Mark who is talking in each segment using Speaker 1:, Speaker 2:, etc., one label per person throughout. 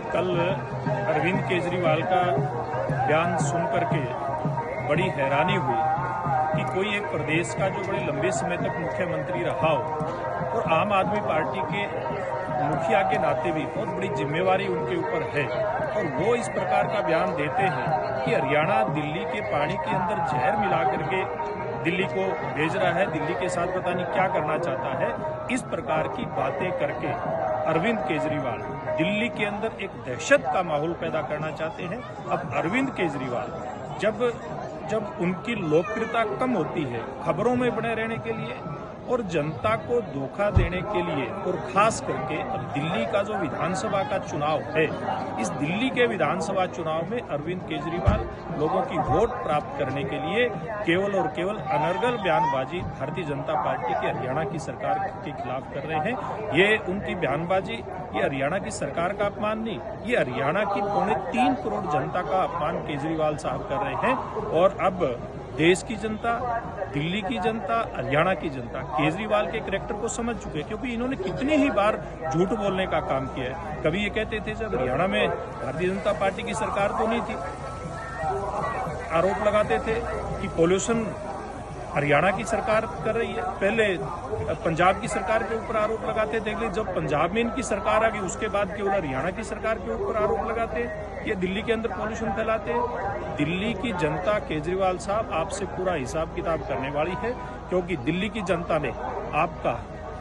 Speaker 1: कल अरविंद केजरीवाल का बयान सुन करके बड़ी हैरानी हुई कि कोई एक प्रदेश का जो बड़े लंबे समय तक मुख्यमंत्री रहा हो और आम आदमी पार्टी के मुखिया के नाते भी बहुत बड़ी जिम्मेवारी उनके ऊपर है और वो इस प्रकार का बयान देते हैं कि हरियाणा दिल्ली के पानी के अंदर जहर मिला करके दिल्ली को भेज रहा है, दिल्ली के साथ पता नहीं क्या करना चाहता है। इस प्रकार की बातें करके अरविंद केजरीवाल दिल्ली के अंदर एक दहशत का माहौल पैदा करना चाहते हैं। अब अरविंद केजरीवाल जब उनकी लोकप्रियता कम होती है खबरों में बने रहने के लिए और जनता को धोखा देने के लिए, और खास करके अब दिल्ली का जो विधानसभा का चुनाव है, इस दिल्ली के विधानसभा चुनाव में अरविंद केजरीवाल लोगों की वोट प्राप्त करने के लिए केवल और केवल अनर्गल बयानबाजी भारतीय जनता पार्टी के हरियाणा की सरकार के खिलाफ कर रहे हैं। ये उनकी बयानबाजी ये हरियाणा की सरकार का अपमान नहीं, ये हरियाणा की 3.25 करोड़ जनता का अपमान केजरीवाल साहब कर रहे हैं। और अब देश की जनता, दिल्ली की जनता, हरियाणा की जनता केजरीवाल के कैरेक्टर को समझ चुके हैं, क्योंकि इन्होंने कितनी ही बार झूठ बोलने का काम किया है। कभी ये कहते थे जब हरियाणा में भारतीय जनता पार्टी की सरकार तो नहीं थी, आरोप लगाते थे कि पॉल्यूशन हरियाणा की सरकार कर रही है। पहले पंजाब की सरकार के ऊपर आरोप लगाते थे, लेकिन जब पंजाब में इनकी सरकार आ गई उसके बाद केवल हरियाणा की सरकार के ऊपर आरोप लगाते हैं, ये दिल्ली के अंदर पॉल्यूशन फैलाते हैं। दिल्ली की जनता केजरीवाल साहब आपसे पूरा हिसाब किताब करने वाली है, क्योंकि दिल्ली की जनता ने आपका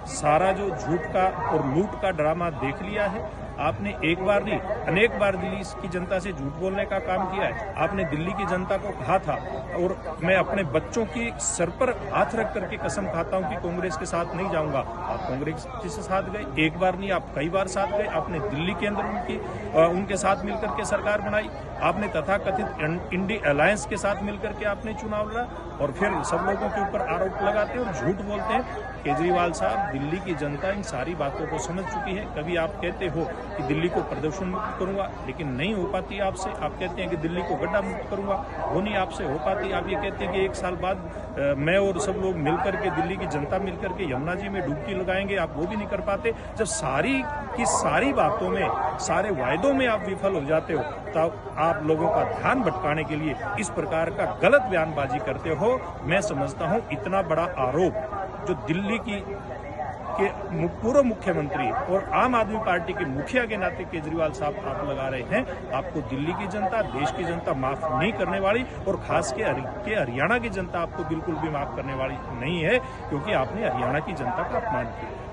Speaker 1: सारा जो झूठ का और लूट का ड्रामा देख लिया है। आपने एक बार नहीं अनेक बार दिल्ली की जनता से झूठ बोलने का काम किया है। आपने दिल्ली की जनता को कहा था, और मैं अपने बच्चों की सर पर हाथ रख करके कसम खाता हूं कि कांग्रेस के साथ नहीं जाऊंगा। आप कांग्रेस के साथ गए, एक बार नहीं आप कई बार साथ गए। आपने दिल्ली के अंदर उनके साथ मिलकर के सरकार बनाई। आपने तथाकथित इंडी अलायंस के साथ मिलकर के आपने चुनाव लड़ा, और फिर सब लोगों के ऊपर आरोप लगाते और झूठ बोलते हैं। केजरीवाल साहब, दिल्ली की जनता इन सारी बातों को समझ चुकी है। कभी आप कहते हो कि दिल्ली को प्रदूषण मुक्त करूंगा, लेकिन नहीं हो पाती आपसे। आप कहते हैं कि दिल्ली को गड्ढा मुक्त करूंगा, वो नहीं आपसे हो पाती। आप ये कहते हैं कि 1 साल बाद मैं और सब लोग मिलकर के, दिल्ली की जनता मिलकर के यमुना जी में डुबकी लगाएंगे, आप वो भी नहीं कर पाते। जब सारी की सारी बातों में, सारे वायदों में आप विफल हो जाते हो, तब आप लोगों का ध्यान भटकाने के लिए इस प्रकार का गलत बयानबाजी करते हो। मैं समझता हूं इतना बड़ा आरोप जो दिल्ली के पूर्व मुख्यमंत्री और आम आदमी पार्टी के मुखिया के नाते केजरीवाल साहब आप लगा रहे हैं, आपको दिल्ली की जनता, देश की जनता माफ नहीं करने वाली, और खास के हरियाणा की जनता आपको बिल्कुल भी माफ करने वाली नहीं है, क्योंकि आपने हरियाणा की जनता का अपमान किया।